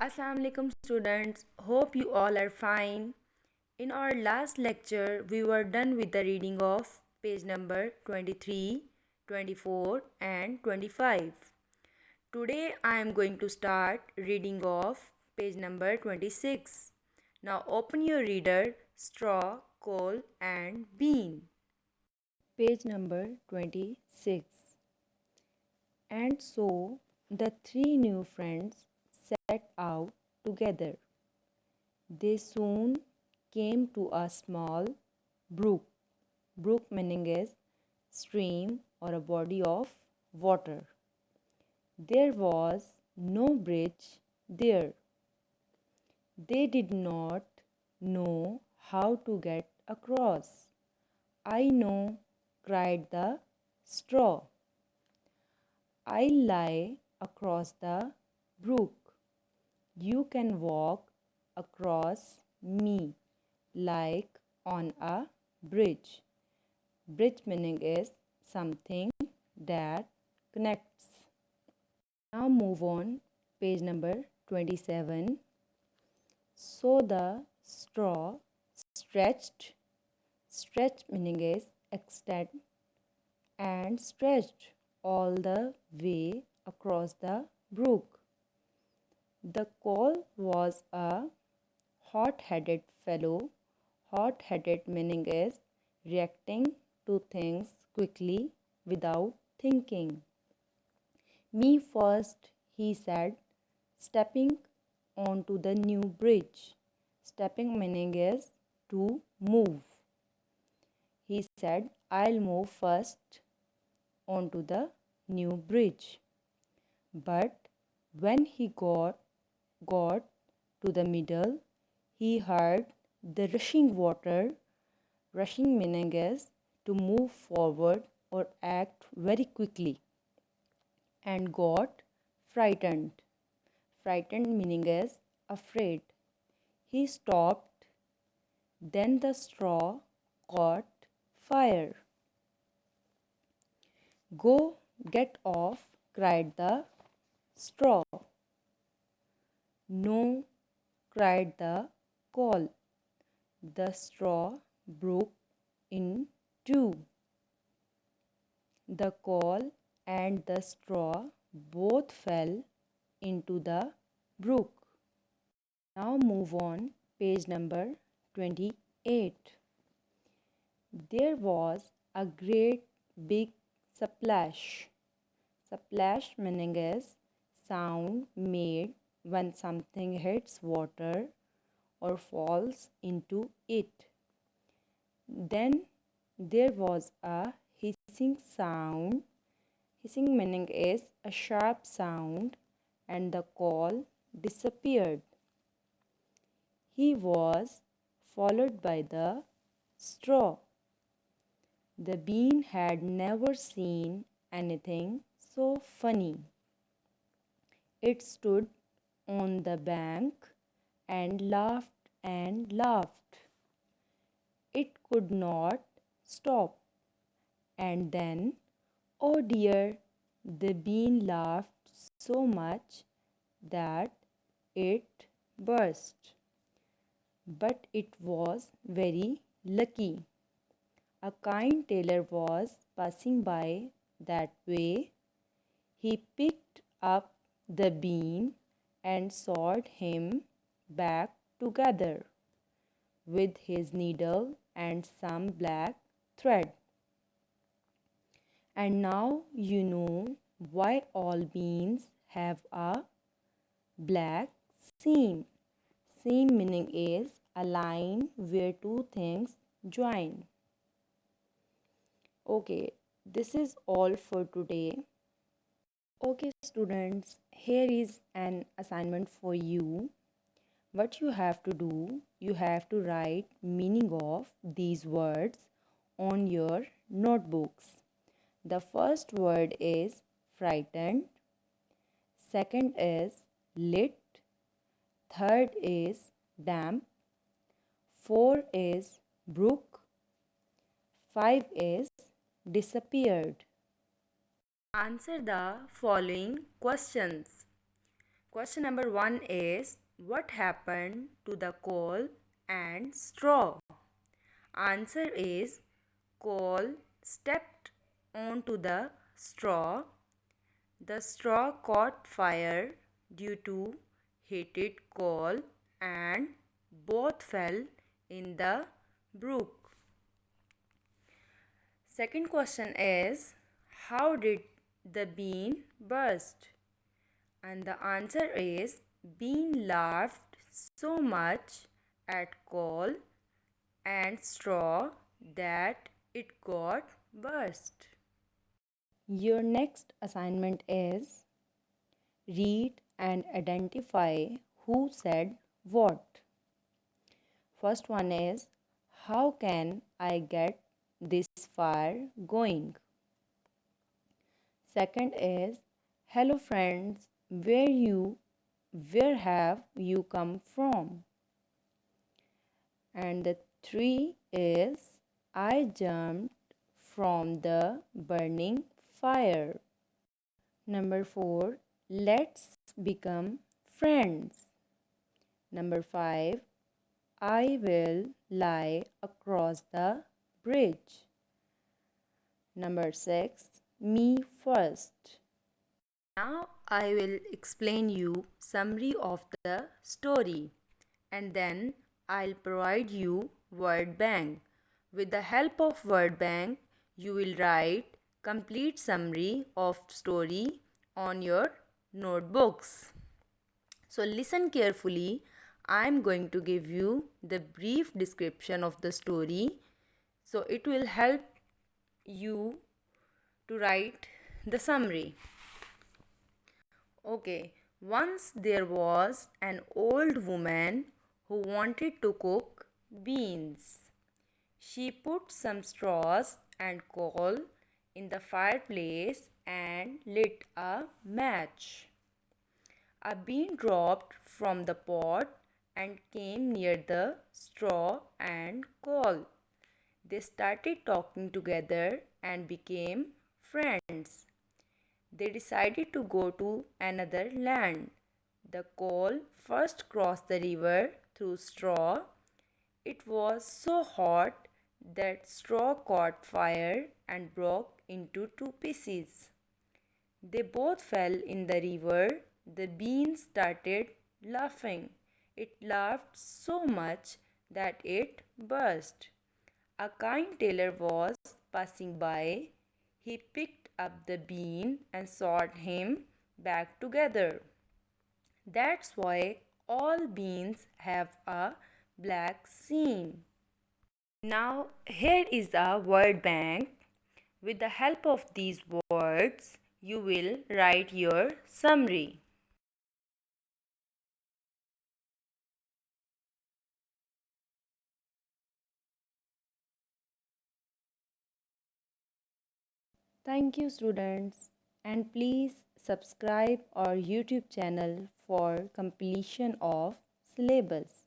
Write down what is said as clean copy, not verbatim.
Assalamu alaikum students, hope you all are fine. In our last lecture, we were done with the reading of page number 23, 24 and 25. Today I am going to start reading of page number 26. Now open your reader, straw, coal and bean. Page number 26. And so the three new friends set out together. They soon came to a small brook. Brook meaning is stream or a body of water. There was no bridge there. They did not know how to get across. I know, cried the straw. I'll lie across the brook. You can walk across me like on a bridge. Bridge meaning is something that connects. Now move on, page number 27. So the straw stretched, stretch meaning is extend, and stretched all the way across the brook. The coal was a hot-headed fellow. Hot-headed meaning is reacting to things quickly without thinking. Me first, he said, stepping onto the new bridge. Stepping meaning is to move. He said, I'll move first onto the new bridge. But when he got to the middle, he heard the rushing water. Rushing meaning is to move forward or act very quickly, and got frightened. Frightened meaning is afraid. He stopped. Then the straw caught fire. Go, get off, cried the straw. No, cried the coal. The straw broke in two. The coal and the straw both fell into the brook. Now move on, page number 28. There was a great big splash. Splash meaning is sound made when something hits water or falls into it. Then there was a hissing sound. Hissing meaning is a sharp sound, and the coal disappeared. He was followed by the straw. The bean had never seen anything so funny. It stood on the bank and laughed and laughed. It could not stop. And then, oh dear, the bean laughed so much that it burst. But it was very lucky. A kind tailor was passing by that way. He picked up the bean and sewed him back together with his needle and some black thread. And now you know why all beans have a black seam. Seam meaning is a line where two things join. Okay, this is all for today. Okay students, here is an assignment for you. What you have to do, you have to write meaning of these words on your notebooks. The first word is frightened, second is lit, third is damp, four is brook, five is disappeared. Answer the following questions. Question number 1 is, what happened to the coal and straw? Answer is, coal stepped onto the straw. The straw caught fire due to heated coal and both fell in the brook. Second question is, how did the bean burst? And the answer is, bean laughed so much at coal and straw that it got burst. Your next assignment is, read and identify who said what. First one is, how can I get this fire going? Second is, hello friends, where have you come from? And the three is, I jumped from the burning fire. Number 4, let's become friends. Number 5, I will lie across the bridge. Number 6, me first. Now I will explain you summary of the story and then I'll provide you word bank. With the help of word bank, you will write complete summary of story on your notebooks. So listen carefully. I am going to give you the brief description of the story. So it will help you to write the summary. Okay, once there was an old woman who wanted to cook beans. She put some straws and coal in the fireplace and lit a match. A bean dropped from the pot and came near the straw and coal. They started talking together and became friends. They decided to go to another land. The coal first crossed the river through straw. It was so hot that straw caught fire and broke into two pieces. They both fell in the river. The bean started laughing. It laughed so much that it burst. A kind tailor was passing by. He picked up the bean and sewed him back together. That's why all beans have a black seam. Now, here is a word bank. With the help of these words, you will write your summary. Thank you, students, and please subscribe our YouTube channel for completion of syllabus.